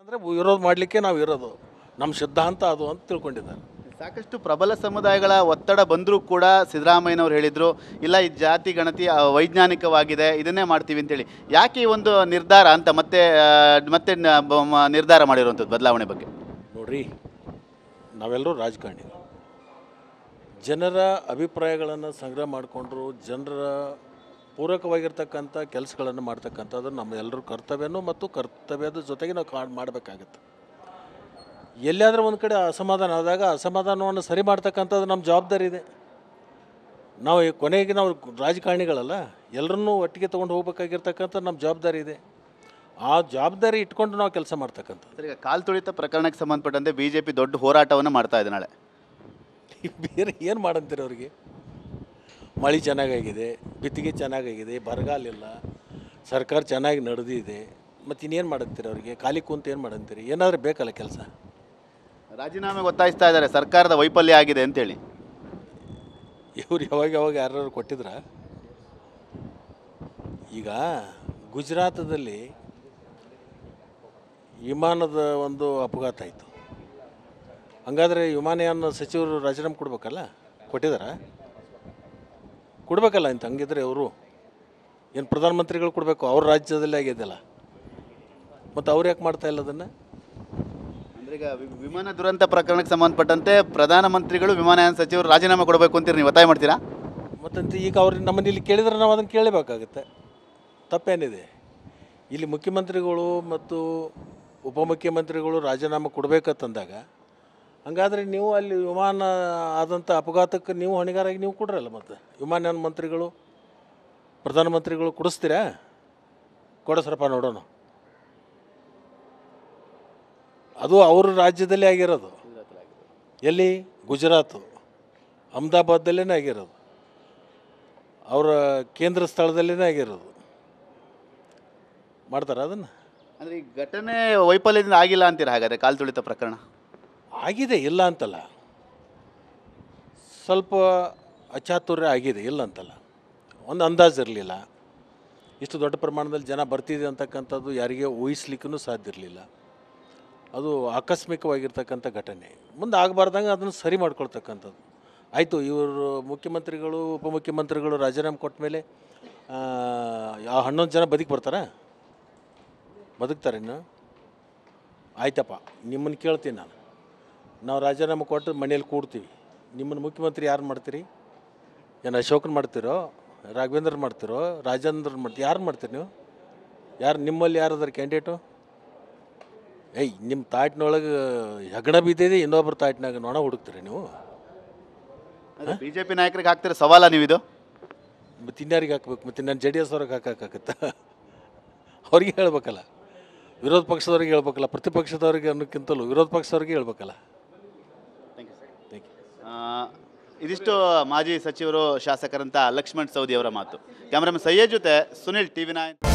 ಅಂದರೆ ವಿರೋಧ ಮಾಡಲಿಕ್ಕೆ ನಾವು ಇರೋದು, ನಮ್ಮ ಸಿದ್ಧಾಂತ ಅದು ಅಂತ ತಿಳ್ಕೊಂಡಿದ್ದಾರೆ. ಸಾಕಷ್ಟು ಪ್ರಬಲ ಸಮುದಾಯಗಳ ಒತ್ತಡ ಬಂದರೂ ಕೂಡ ಸಿದ್ದರಾಮಯ್ಯನವರು ಹೇಳಿದರು, ಇಲ್ಲ ಈ ಜಾತಿ ಗಣತಿ ವೈಜ್ಞಾನಿಕವಾಗಿದೆ, ಇದನ್ನೇ ಮಾಡ್ತೀವಿ ಅಂತೇಳಿ. ಯಾಕೆ ಈ ಒಂದು ನಿರ್ಧಾರ ಅಂತ ಮತ್ತೆ ನಿರ್ಧಾರ ಮಾಡಿರುವಂಥದ್ದು ಬದಲಾವಣೆ ಬಗ್ಗೆ? ನೋಡ್ರಿ, ನಾವೆಲ್ಲರೂ ರಾಜಕಾರಣಿಗಳು, ಜನರ ಅಭಿಪ್ರಾಯಗಳನ್ನು ಸಂಗ್ರಹ ಮಾಡಿಕೊಂಡ್ರು, ಜನರ ಪೂರಕವಾಗಿರ್ತಕ್ಕಂಥ ಕೆಲಸಗಳನ್ನು ಮಾಡ್ತಕ್ಕಂಥದ್ದು ನಮ್ಮ ಎಲ್ಲರ ಕರ್ತವ್ಯನೂ ಮತ್ತು ಕರ್ತವ್ಯದ ಜೊತೆಗೆ ನಾವು ಮಾಡಬೇಕಾಗತ್ತೆ. ಎಲ್ಲಿಯಾದರೂ ಒಂದು ಕಡೆ ಅಸಮಾಧಾನ ಆದಾಗ ಅಸಮಾಧಾನವನ್ನು ಸರಿ ಮಾಡ್ತಕ್ಕಂಥದ್ದು ನಮ್ಮ ಜವಾಬ್ದಾರಿ ಇದೆ. ನಾವು ಕೊನೆಗೆ ನಾವು ರಾಜಕಾರಣಿಗಳಲ್ಲ, ಎಲ್ಲರನ್ನೂ ಒಟ್ಟಿಗೆ ತೊಗೊಂಡು ಹೋಗ್ಬೇಕಾಗಿರ್ತಕ್ಕಂಥ ನಮ್ಮ ಜವಾಬ್ದಾರಿ ಇದೆ. ಆ ಜವಾಬ್ದಾರಿ ಇಟ್ಕೊಂಡು ನಾವು ಕೆಲಸ ಮಾಡ್ತಕ್ಕಂಥದ್ದು. ಈಗ ಕಾಲು ತುಳಿತ ಪ್ರಕರಣಕ್ಕೆ ಸಂಬಂಧಪಟ್ಟಂತೆ BJP ದೊಡ್ಡ ಹೋರಾಟವನ್ನು ಮಾಡ್ತಾ ಇದೆ ನಾಳೆ. ಬೇರೆ ಏನು ಮಾಡಂತೀರಿ ಅವ್ರಿಗೆ? ಮಳೆ ಚೆನ್ನಾಗಾಗಿದೆ, ಬಿತ್ತಿಗೆ ಚೆನ್ನಾಗಾಗಿದೆ, ಬರಗಾಲ ಇಲ್ಲ, ಸರ್ಕಾರ ಚೆನ್ನಾಗಿ ನಡೆದಿದೆ, ಮತ್ತು ಇನ್ನೇನು ಮಾಡಂತೀರಿ ಅವ್ರಿಗೆ? ಖಾಲಿ ಕುಂತು ಏನು ಮಾಡಂತೀರಿ? ಏನಾದರೂ ಬೇಕಲ್ಲ ಕೆಲಸ. ರಾಜೀನಾಮೆಗೆ ಒತ್ತಾಯಿಸ್ತಾ ಇದ್ದಾರೆ, ಸರ್ಕಾರದ ವೈಫಲ್ಯ ಆಗಿದೆ ಅಂತೇಳಿ. ಇವ್ರು ಯಾವಾಗ ಯಾರು ಕೊಟ್ಟಿದ್ರ? ಈಗ ಗುಜರಾತದಲ್ಲಿ ವಿಮಾನದ ಒಂದು ಅಪಘಾತ ಆಯಿತು. ಹಂಗಾದರೆ ವಿಮಾನಯಾನ ಸಚಿವರು ರಾಜೀನಾಮೆ ಕೊಡ್ಬೇಕಲ್ಲ? ಕೊಟ್ಟಿದ್ದಾರ? ಕೊಡಬೇಕಲ್ಲ. ಅಂತ ಹಂಗಿದ್ರೆ ಅವರು ಏನು ಪ್ರಧಾನಮಂತ್ರಿಗಳು ಕೊಡಬೇಕು? ಅವ್ರ ರಾಜ್ಯದಲ್ಲೇ ಆಗಿದೆಯಲ್ಲ, ಮತ್ತು ಅವ್ರು ಯಾಕೆ ಮಾಡ್ತಾ ಇಲ್ಲ ಅದನ್ನು? ಅಂದರೆ ಈಗ ವಿಮಾನ ದುರಂತ ಪ್ರಕರಣಕ್ಕೆ ಸಂಬಂಧಪಟ್ಟಂತೆ ಪ್ರಧಾನಮಂತ್ರಿಗಳು ವಿಮಾನಯಾನ ಸಚಿವರು ರಾಜೀನಾಮೆ ಕೊಡಬೇಕು ಅಂತೀರಿ, ನೀವು ಒತ್ತಾಯ ಮಾಡ್ತೀರಾ? ಮತ್ತಂತ ಈಗ ಅವ್ರಿಗೆ ನಮ್ಮನ್ನು ಇಲ್ಲಿ ಕೇಳಿದ್ರೆ ನಾವು ಅದನ್ನು ಕೇಳಬೇಕಾಗುತ್ತೆ. ತಪ್ಪೇನಿದೆ? ಇಲ್ಲಿ ಮುಖ್ಯಮಂತ್ರಿಗಳು ಮತ್ತು ಉಪಮುಖ್ಯಮಂತ್ರಿಗಳು ರಾಜೀನಾಮೆ ಕೊಡಬೇಕಂತಂದಾಗ, ಹಂಗಾದರೆ ನೀವು ಅಲ್ಲಿ ವಿಮಾನ ಆದಂಥ ಅಪಘಾತಕ್ಕೆ ನೀವು ಹೊಣೆಗಾರಾಗಿ ನೀವು ಕೊಡ್ರಲ್ಲ. ಮತ್ತು ವಿಮಾನಯಾನ ಮಂತ್ರಿಗಳು ಪ್ರಧಾನಮಂತ್ರಿಗಳು ಕೊಡಿಸ್ತೀರಾ? ಕೊಡಿಸ್ರಪ್ಪ ನೋಡೋಣ. ಅದು ಅವ್ರ ರಾಜ್ಯದಲ್ಲೇ ಆಗಿರೋದು. ಎಲ್ಲಿ? ಗುಜರಾತು, ಅಹಮದಾಬಾದಲ್ಲೇ ಆಗಿರೋದು, ಅವರ ಕೇಂದ್ರ ಸ್ಥಳದಲ್ಲೇ ಆಗಿರೋದು. ಮಾಡ್ತಾರೆ ಅದನ್ನು? ಅಂದರೆ ಈ ಘಟನೆ ವೈಫಲ್ಯದಿಂದ ಆಗಿಲ್ಲ ಅಂತೀರ ಹಾಗಾದರೆ ಕಾಲು ತುಳಿತ ಪ್ರಕರಣ? ಆಗಿದೆ, ಇಲ್ಲ ಅಂತಲ್ಲ. ಸ್ವಲ್ಪ ಅಚಾತುರ್ಯ ಆಗಿದೆ, ಇಲ್ಲ ಅಂತಲ್ಲ. ಒಂದು ಅಂದಾಜು ಇರಲಿಲ್ಲ. ಇಷ್ಟು ದೊಡ್ಡ ಪ್ರಮಾಣದಲ್ಲಿ ಜನ ಬರ್ತಿದೆ ಅಂತಕ್ಕಂಥದ್ದು ಯಾರಿಗೆ ಊಹಿಸ್ಲಿಕ್ಕೂ ಸಾಧ್ಯ ಇರಲಿಲ್ಲ. ಅದು ಆಕಸ್ಮಿಕವಾಗಿರ್ತಕ್ಕಂಥ ಘಟನೆ. ಮುಂದೆ ಆಗಬಾರ್ದಂಗೆ ಅದನ್ನು ಸರಿ ಮಾಡ್ಕೊಳ್ತಕ್ಕಂಥದ್ದು. ಆಯಿತು, ಇವರು ಮುಖ್ಯಮಂತ್ರಿಗಳು ಉಪಮುಖ್ಯಮಂತ್ರಿಗಳು ರಾಜೀನಾಮೆ ಕೊಟ್ಟ ಮೇಲೆ 11 ಜನ ಬರ್ತಾರಾ? ಬದುಕ್ತಾರೇನು? ಆಯ್ತಪ್ಪ, ನಿಮ್ಮನ್ನು ಕೇಳ್ತೀನಿ ನಾನು. ನಾವು ರಾಜೀನಾಮೆ ಕೊಟ್ಟು ಮನೇಲಿ ಕೂಡ್ತೀವಿ, ನಿಮ್ಮನ್ನು ಮುಖ್ಯಮಂತ್ರಿ ಯಾರು ಮಾಡ್ತೀರಿ? ಏನು ಅಶೋಕನ್ ಮಾಡ್ತೀರೋ, ರಾಘವೇಂದ್ರ ಮಾಡ್ತೀರೋ, ರಾಜೇಂದ್ರ ಮಾಡ್ತೀರಿ? ಯಾರು ಮಾಡ್ತೀರಿ ನೀವು? ಯಾರು ನಿಮ್ಮಲ್ಲಿ ಯಾರು ಅದಾರ ಕ್ಯಾಂಡಿಡೇಟು? ನಿಮ್ಮ ತಾಟಿನೊಳಗೆ ಹೆಗಣ ಬಿದ್ದಿದೆ, ಇನ್ನೊಬ್ಬರು ತಾಟಿನಾಗ ನೊಣ ಹುಡುಕ್ತೀರಿ ನೀವು? BJP ನಾಯಕರಿಗೆ ಹಾಕ್ತೀರ ಸವಾಲ ನೀವಿದು? ಮತ್ತು ಇನ್ಯಾರಿಗೆ ಹಾಕ್ಬೇಕು? ಮತ್ತು ನಾನು JDS ಅವ್ರಿಗೆ ಹಾಕೋಕ್ಕಾಗತ್ತಾ? ಅವ್ರಿಗೆ ಹೇಳ್ಬೇಕಲ್ಲ, ವಿರೋಧ ಪಕ್ಷದವ್ರಿಗೆ ಹೇಳ್ಬೇಕಲ್ಲ, ಪ್ರತಿಪಕ್ಷದವ್ರಿಗೆ ಅನ್ನೋಕ್ಕಿಂತಲೂ ವಿರೋಧ ಪಕ್ಷದವ್ರಿಗೆ ಹೇಳ್ಬೇಕಲ್ಲ. Thank you. ಇದಿಷ್ಟು ಮಾಜಿ ಸಚಿವರು ಶಾಸಕರಂತ ಲಕ್ಷ್ಮಣ್ ಸವದಿ ಅವರ ಮಾತು. ಕ್ಯಾಮ್ರಾಮನ್ ಸಯ್ಯದ್ ಜೊತೆ ಸುನಿಲ್, TV9.